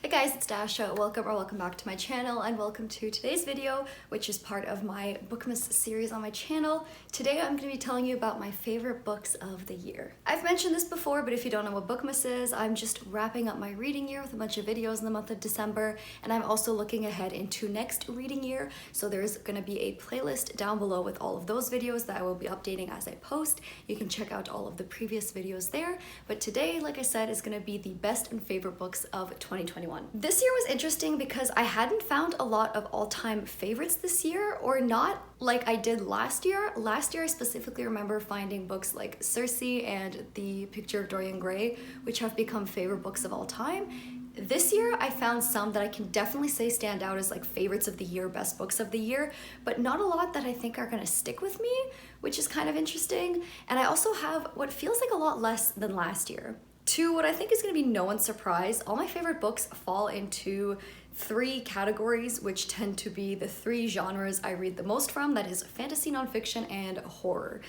Hey guys, it's Dasha. Welcome back to my channel and welcome to today's video, which is part of my Bookmas series on my channel. Today I'm going to be telling you about my favorite books of the year. I've mentioned this before, but if you don't know what Bookmas is, I'm just wrapping up my reading year with a bunch of videos in the month of December, and I'm also looking ahead into next reading year. So there's going to be a playlist down below with all of those videos that I will be updating as I post. You can check out all of the previous videos there. But today, like I said, is going to be the best and favorite books of 2021. This year was interesting because I hadn't found a lot of all-time favorites this year, or not like I did last year. Last year I specifically remember finding books like Circe and The Picture of Dorian Gray, which have become favorite books of all time. This year I found some that I can definitely say stand out as like favorites of the year, best books of the year, but not a lot that I think are gonna stick with me, which is kind of interesting. And I also have what feels like a lot less than last year. To what I think is going to be no one's surprise, all my favorite books fall into three categories, which tend to be the three genres I read the most from. That is fantasy, nonfiction, and horror.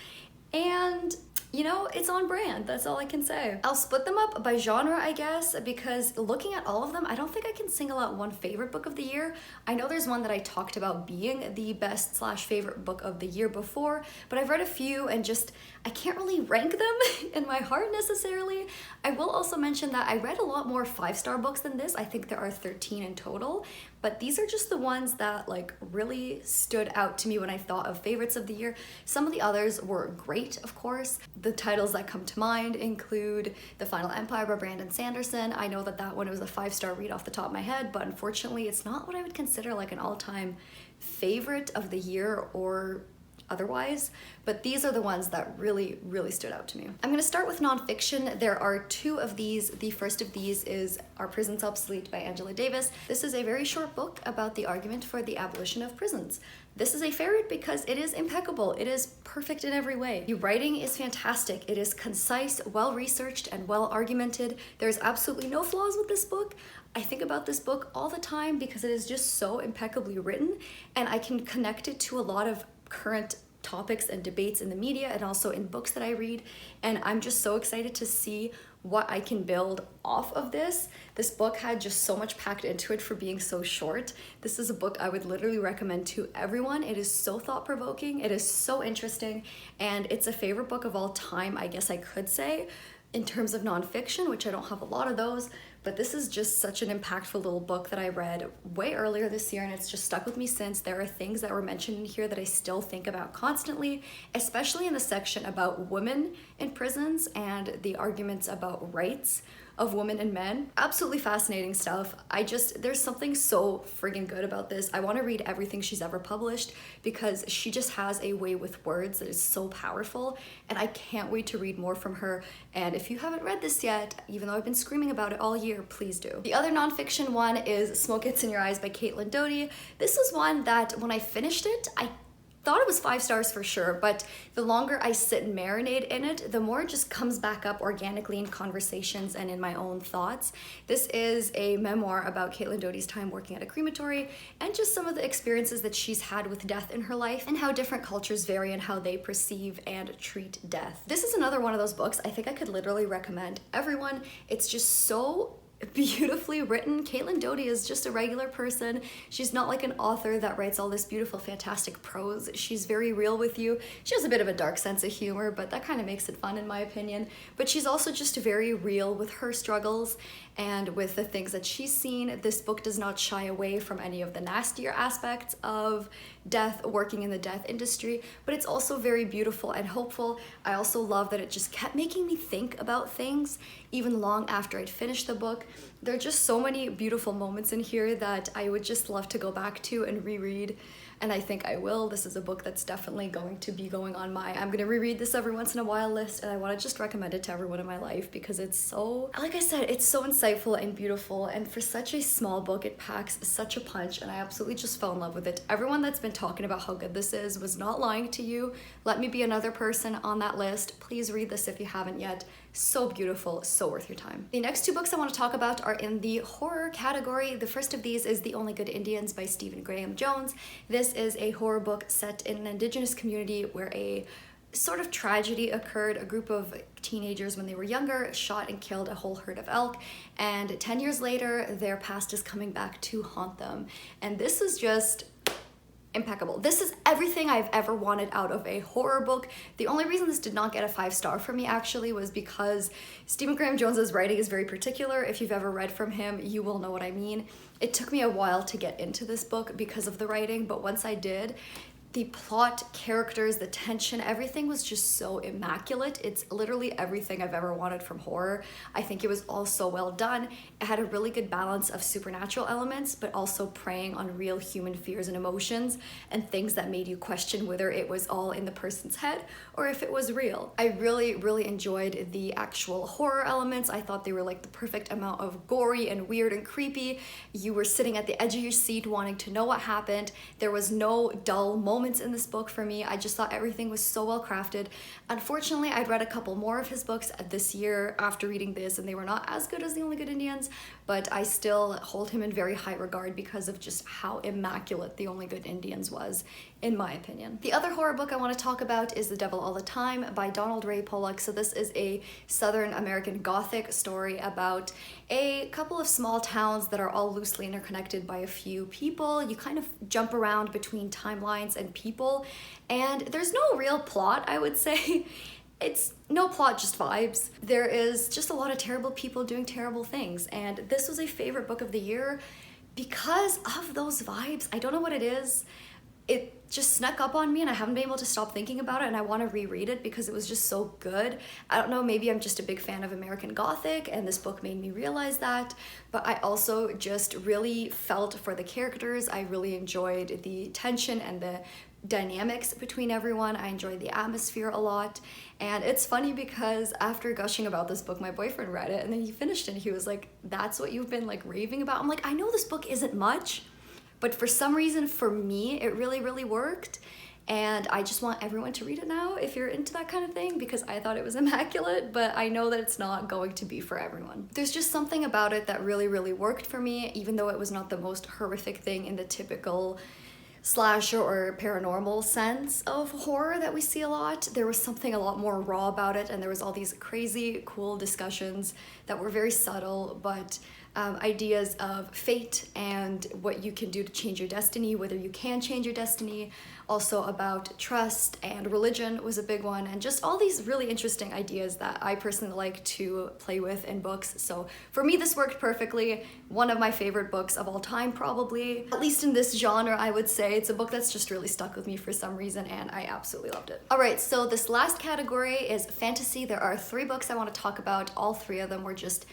And you know, it's on brand, that's all I can say. I'll split them up by genre, I guess, because looking at all of them, I don't think I can single out one favorite book of the year. I know there's one that I talked about being the best/favorite book of the year before, but I've read a few and just, I can't really rank them in my heart necessarily. I will also mention that I read a lot more 5-star books than this. I think there are 13 in total, but these are just the ones that like really stood out to me when I thought of favorites of the year. Some of the others were great, of course. The titles that come to mind include The Final Empire by Brandon Sanderson. I know that that one was a 5-star read off the top of my head, but unfortunately it's not what I would consider like an all-time favorite of the year or otherwise, but these are the ones that really stood out to me. I'm gonna start with nonfiction. There are two of these. The first of these is Are Prisons Obsolete by Angela Davis. This is a very short book about the argument for the abolition of prisons. This is a favorite because it is impeccable. It is perfect in every way. The writing is fantastic. It is concise, well-researched, and well-argumented. There's absolutely no flaws with this book. I think about this book all the time because it is just so impeccably written, and I can connect it to a lot of current topics and debates in the media and also in books that I read, and I'm just so excited to see what I can build off of this. This book had just so much packed into it for being so short. This is a book I would literally recommend to everyone. It is so thought-provoking, it is so interesting, and it's a favorite book of all time, I guess I could say, in terms of nonfiction, which I don't have a lot of those, but this is just such an impactful little book that I read way earlier this year, and it's just stuck with me since. There are things that were mentioned in here that I still think about constantly, especially in the section about women in prisons and the arguments about rights of women and men. Absolutely fascinating stuff. There's something so friggin' good about this. I want to read everything she's ever published because she just has a way with words that is so powerful, and I can't wait to read more from her. And if you haven't read this yet, even though I've been screaming about it all year, please do. The other nonfiction one is Smoke Gets in Your Eyes by Caitlin Doughty. This was one that when I finished it, I thought it was 5 stars for sure, but the longer I sit and marinate in it, the more it just comes back up organically in conversations and in my own thoughts. This is a memoir about Caitlin Doughty's time working at a crematory and just some of the experiences that she's had with death in her life and how different cultures vary in how they perceive and treat death. This is another one of those books I think I could literally recommend everyone. It's just so beautifully written. Caitlin Doughty is just a regular person. She's not like an author that writes all this beautiful, fantastic prose. She's very real with you. She has a bit of a dark sense of humor, but that kind of makes it fun in my opinion. But she's also just very real with her struggles and with the things that she's seen. This book does not shy away from any of the nastier aspects of death, working in the death industry, but it's also very beautiful and hopeful. I also love that it just kept making me think about things even long after I'd finished the book. There are just so many beautiful moments in here that I would just love to go back to and reread, and I think I will. This is a book that's definitely going to be going on my I'm gonna reread this every once in a while list, and I want to just recommend it to everyone in my life because it's so, like I said, it's so insightful and beautiful, and for such a small book it packs such a punch, and I absolutely just fell in love with it. Everyone that's been talking about how good this is was not lying to you. Let me be another person on that list. Please read this if you haven't yet. So beautiful, so worth your time. The next two books I want to talk about are in the horror category. The first of these is The Only Good Indians by Stephen Graham Jones. This is a horror book set in an indigenous community where a sort of tragedy occurred. A group of teenagers, when they were younger, shot and killed a whole herd of elk, and 10 years later their past is coming back to haunt them. And this is just impeccable. This is everything I've ever wanted out of a horror book. The only reason this did not get a 5-star for me actually was because Stephen Graham Jones's writing is very particular. If you've ever read from him, you will know what I mean. It took me a while to get into this book because of the writing, but once I did, the plot, characters, the tension, everything was just so immaculate. It's literally everything I've ever wanted from horror. I think it was all so well done. It had a really good balance of supernatural elements, but also preying on real human fears and emotions and things that made you question whether it was all in the person's head or if it was real. I really, really enjoyed the actual horror elements. I thought they were like the perfect amount of gory and weird and creepy. You were sitting at the edge of your seat wanting to know what happened. There was no dull moments in this book for me. I just thought everything was so well crafted. Unfortunately, I'd read a couple more of his books this year after reading this, and they were not as good as The Only Good Indians, but I still hold him in very high regard because of just how immaculate The Only Good Indians was, in my opinion. The other horror book I want to talk about is The Devil All the Time by Donald Ray Pollock. So this is a Southern American Gothic story about a couple of small towns that are all loosely interconnected by a few people. You kind of jump around between timelines and people, and there's no real plot, I would say. It's no plot, just vibes. There is just a lot of terrible people doing terrible things, and this was a favorite book of the year because of those vibes. I don't know what it is. It just snuck up on me and I haven't been able to stop thinking about it, and I want to reread it because it was just so good. I don't know, maybe I'm just a big fan of American Gothic and this book made me realize that, but I also just really felt for the characters. I really enjoyed the tension and the dynamics between everyone. I enjoyed the atmosphere a lot. And it's funny because after gushing about this book, my boyfriend read it and then he finished it and he was like, "That's what you've been like raving about?" I'm like, I know this book isn't much, but for some reason for me it really, really worked. And I just want everyone to read it now if you're into that kind of thing, because I thought it was immaculate, but I know that it's not going to be for everyone. There's just something about it that really, really worked for me, even though it was not the most horrific thing in the typical slasher or paranormal sense of horror that we see a lot. There was something a lot more raw about it, and there was all these crazy cool discussions that were very subtle, but ideas of fate and what you can do to change your destiny, whether you can change your destiny. Also about trust and religion was a big one, and just all these really interesting ideas that I personally like to play with in books. So for me, this worked perfectly. One of my favorite books of all time, probably, at least in this genre, I would say. It's a book that's just really stuck with me for some reason, and I absolutely loved it. All right, so this last category is fantasy. There are 3 books I want to talk about. All 3 of them were just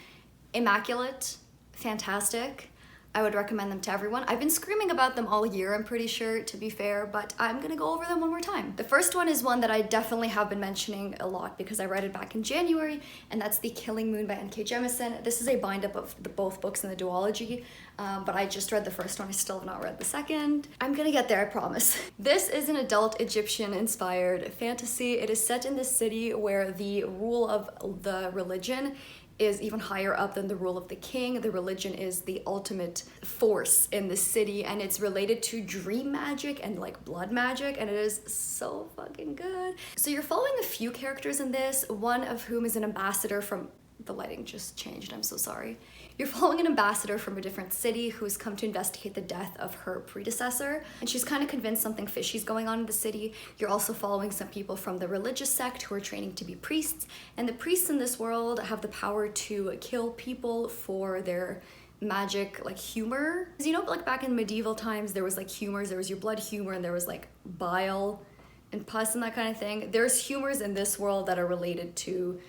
immaculate, fantastic. I would recommend them to everyone. I've been screaming about them all year, I'm pretty sure, to be fair, but I'm gonna go over them one more time. The first one is one that I definitely have been mentioning a lot because I read it back in January, and that's The Killing Moon by N.K. Jemisin. This is a bind-up of both books in the duology, but I just read the first one. I still have not read the second. I'm gonna get there, I promise. This is an adult Egyptian-inspired fantasy. It is set in this city where the rule of the religion is even higher up than the rule of the king. The religion is the ultimate force in the city, and it's related to dream magic and like blood magic, and it is so fucking good. So you're following a few characters in this, one of whom is an ambassador from, the lighting just changed, I'm so sorry. You're following an ambassador from a different city who's come to investigate the death of her predecessor, and she's kind of convinced something fishy's going on in the city. You're also following some people from the religious sect who are training to be priests, and the priests in this world have the power to kill people for their magic, like humor. Because you know, like back in medieval times, there was like humors, there was your blood humor, and there was like bile and pus and that kind of thing. There's humors in this world that are related to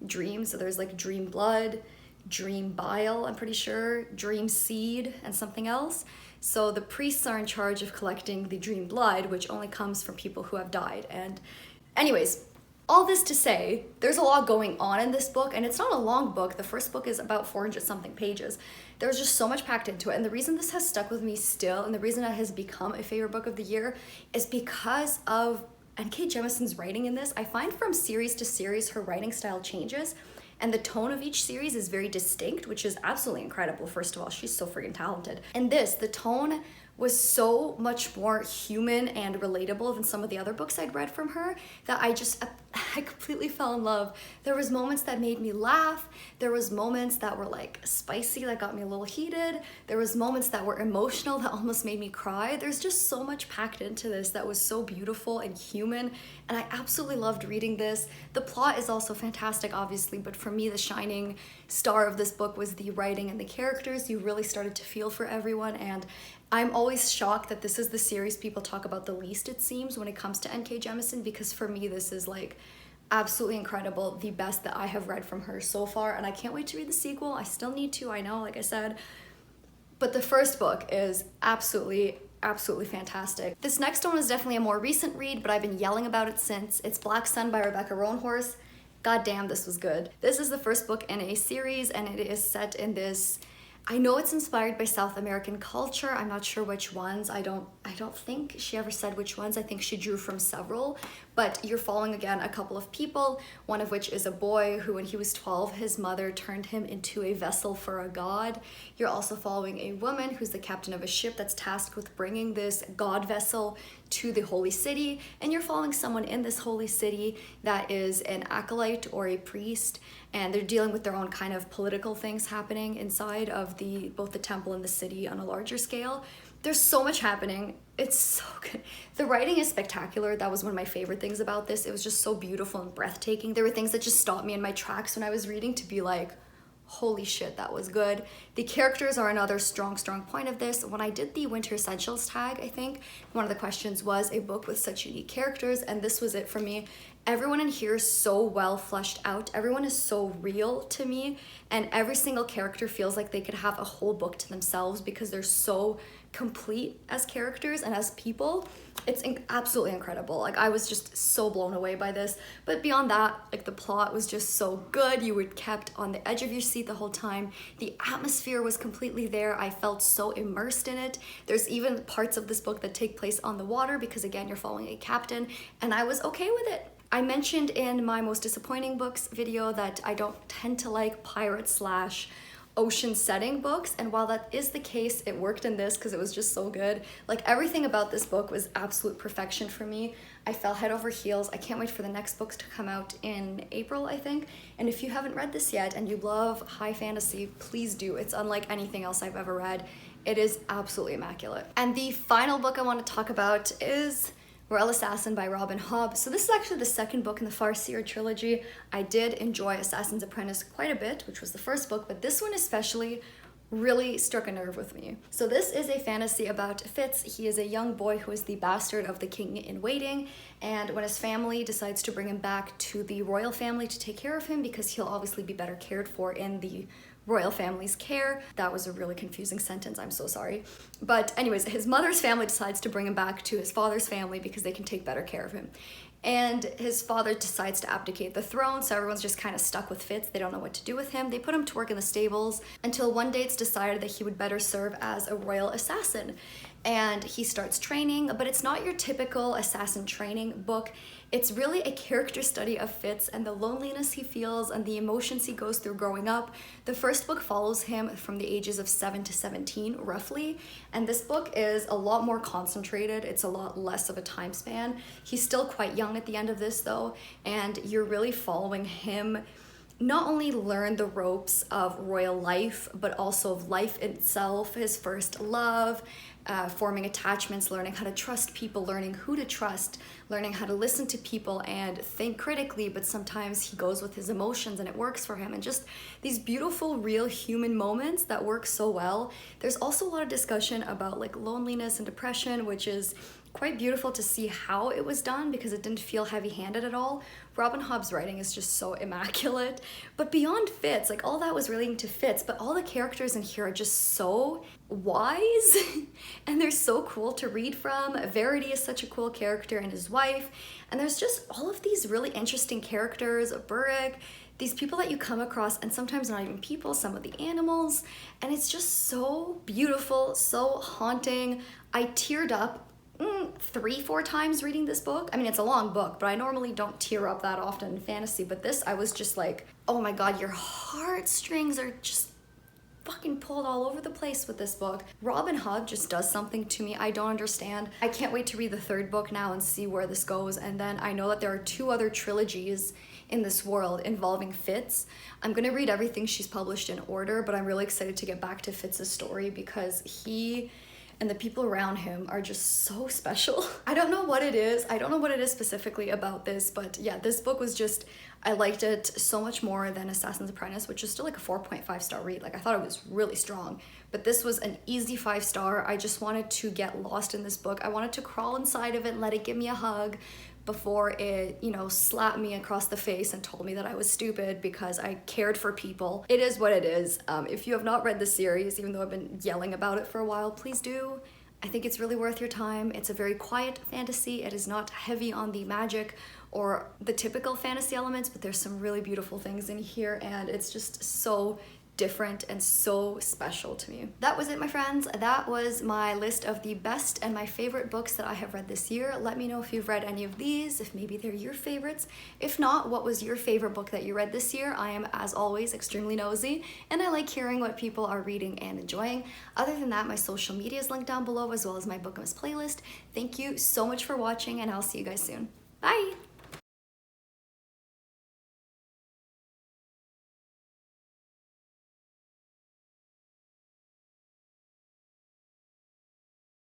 dreams. So there's like dream blood, dream bile, I'm pretty sure, dream seed, and something else. So the priests are in charge of collecting the dream blood, which only comes from people who have died. And anyways, all this to say, there's a lot going on in this book, and it's not a long book. The first book is about 400 something pages. There's just so much packed into it, and the reason this has stuck with me still, and the reason it has become a favorite book of the year, is because of N.K. Jemisin's writing in this. I find from series to series her writing style changes, and the tone of each series is very distinct, which is absolutely incredible. First of all, she's so freaking talented. And this, the tone was so much more human and relatable than some of the other books I'd read from her that I completely fell in love. There was moments that made me laugh. There was moments that were like spicy, that got me a little heated. There was moments that were emotional that almost made me cry. There's just so much packed into this that was so beautiful and human, and I absolutely loved reading this. The plot is also fantastic, obviously, but for me, the shining star of this book was the writing and the characters. You really started to feel for everyone, and I'm always shocked that this is the series people talk about the least, it seems, when it comes to N.K. Jemisin, because for me, this is like absolutely incredible, the best that I have read from her so far, and I can't wait to read the sequel. I still need to, I know, like I said, but the first book is absolutely fantastic. This next one is definitely a more recent read, but I've been yelling about it since. It's Black Sun by Rebecca Roanhorse. God damn, this was good. This is the first book in a series, and it is set in this, I know it's inspired by South American culture. I'm not sure which ones. I don't think she ever said which ones. I think she drew from several, but you're following again a couple of people, one of which is a boy who, when he was 12, his mother turned him into a vessel for a god. You're also following a woman who's the captain of a ship that's tasked with bringing this god vessel to the holy city, and you're following someone in this holy city that is an acolyte or a priest, and they're dealing with their own kind of political things happening inside of both the temple and the city on a larger scale. There's so much happening. It's so good. The writing is spectacular. That was one of my favorite things about this. It was just so beautiful and breathtaking. There were things that just stopped me in my tracks when I was reading to be like, holy shit, that was good. The characters are another strong point of this. When I did the Winter Essentials tag, I think one of the questions was a book with such unique characters, and this was it for me. Everyone in here is so well fleshed out. Everyone is so real to me, and every single character feels like they could have a whole book to themselves because they're so complete as characters and as people. It's absolutely incredible. Like, I was just so blown away by this. But beyond that, like, the plot was just so good. You were kept on the edge of your seat the whole time. The atmosphere was completely there. I felt so immersed in it. There's even parts of this book that take place on the water because, again, you're following a captain, and I was okay with it. I mentioned in my most disappointing books video that I don't tend to like pirate / ocean setting books, and while that is the case, it worked in this because it was just so good. Like, everything about this book was absolute perfection for me. I fell head over heels. I can't wait for the next books to come out in April, I think. And if you haven't read this yet and you love high fantasy, please do. It's unlike anything else I've ever read. It is absolutely immaculate. And the final book I want to talk about is Royal Assassin by Robin Hobb. So this is actually the second book in the Farseer trilogy. I did enjoy Assassin's Apprentice quite a bit, which was the first book, but this one especially really struck a nerve with me. So this is a fantasy about Fitz. He is a young boy who is the bastard of the king in waiting, and when his family decides to bring him back to the royal family to take care of him, because he'll obviously be better cared for in the royal family's care. That was a really confusing sentence, I'm so sorry. But anyways, his mother's family decides to bring him back to his father's family because they can take better care of him. And his father decides to abdicate the throne, so everyone's just kind of stuck with Fitz. They don't know what to do with him. They put him to work in the stables until one day it's decided that he would better serve as a royal assassin. And he starts training, but it's not your typical assassin training book. It's really a character study of Fitz and the loneliness he feels and the emotions he goes through growing up. The first book follows him from the ages of 7 to 17, roughly, and this book is a lot more concentrated. It's a lot less of a time span. He's still quite young at the end of this, though, and you're really following him not only learn the ropes of royal life, but also of life itself, his first love, forming attachments, learning how to trust people, learning who to trust, learning how to listen to people and think critically, but sometimes he goes with his emotions and it works for him, and just these beautiful, real human moments that work so well. There's also a lot of discussion about like loneliness and depression, which is quite beautiful to see how it was done because it didn't feel heavy-handed at all. Robin Hobb's writing is just so immaculate. But beyond Fitz, like all that was relating to Fitz, but all the characters in here are just so wise and they're so cool to read from. Verity is such a cool character, and his wife, and there's just all of these really interesting characters, Burrick, these people that you come across, and sometimes not even people, some of the animals, and it's just so beautiful, so haunting. I teared up 3-4 times reading this book. I mean, it's a long book, but I normally don't tear up that often in fantasy, but this, I was just like, oh my god, your heartstrings are just fucking pulled all over the place with this book. Robin Hood just does something to me I don't understand. I can't wait to read the third book now and see where this goes. And then I know that there are 2 other trilogies in this world involving Fitz. I'm gonna read everything she's published in order, but I'm really excited to get back to Fitz's story because he and the people around him are just so special. I don't know what it is. I don't know what it is specifically about this, but yeah, this book was just, I liked it so much more than Assassin's Apprentice, which is still like a 4.5 star read. Like I thought it was really strong, but this was an easy 5 star. I just wanted to get lost in this book. I wanted to crawl inside of it and let it give me a hug before it, you know, slapped me across the face and told me that I was stupid because I cared for people. It is what it is. If you have not read the series, even though I've been yelling about it for a while, please do. I think it's really worth your time. It's a very quiet fantasy. It is not heavy on the magic or the typical fantasy elements, but there's some really beautiful things in here, and it's just so different and so special to me. That was it, my friends. That was my list of the best and my favorite books that I have read this year. Let me know if you've read any of these, if maybe they're your favorites. If not, what was your favorite book that you read this year? I am, as always, extremely nosy, and I like hearing what people are reading and enjoying. Other than that, my social media is linked down below, as well as my Bookmas playlist. Thank you so much for watching, and I'll see you guys soon. Bye!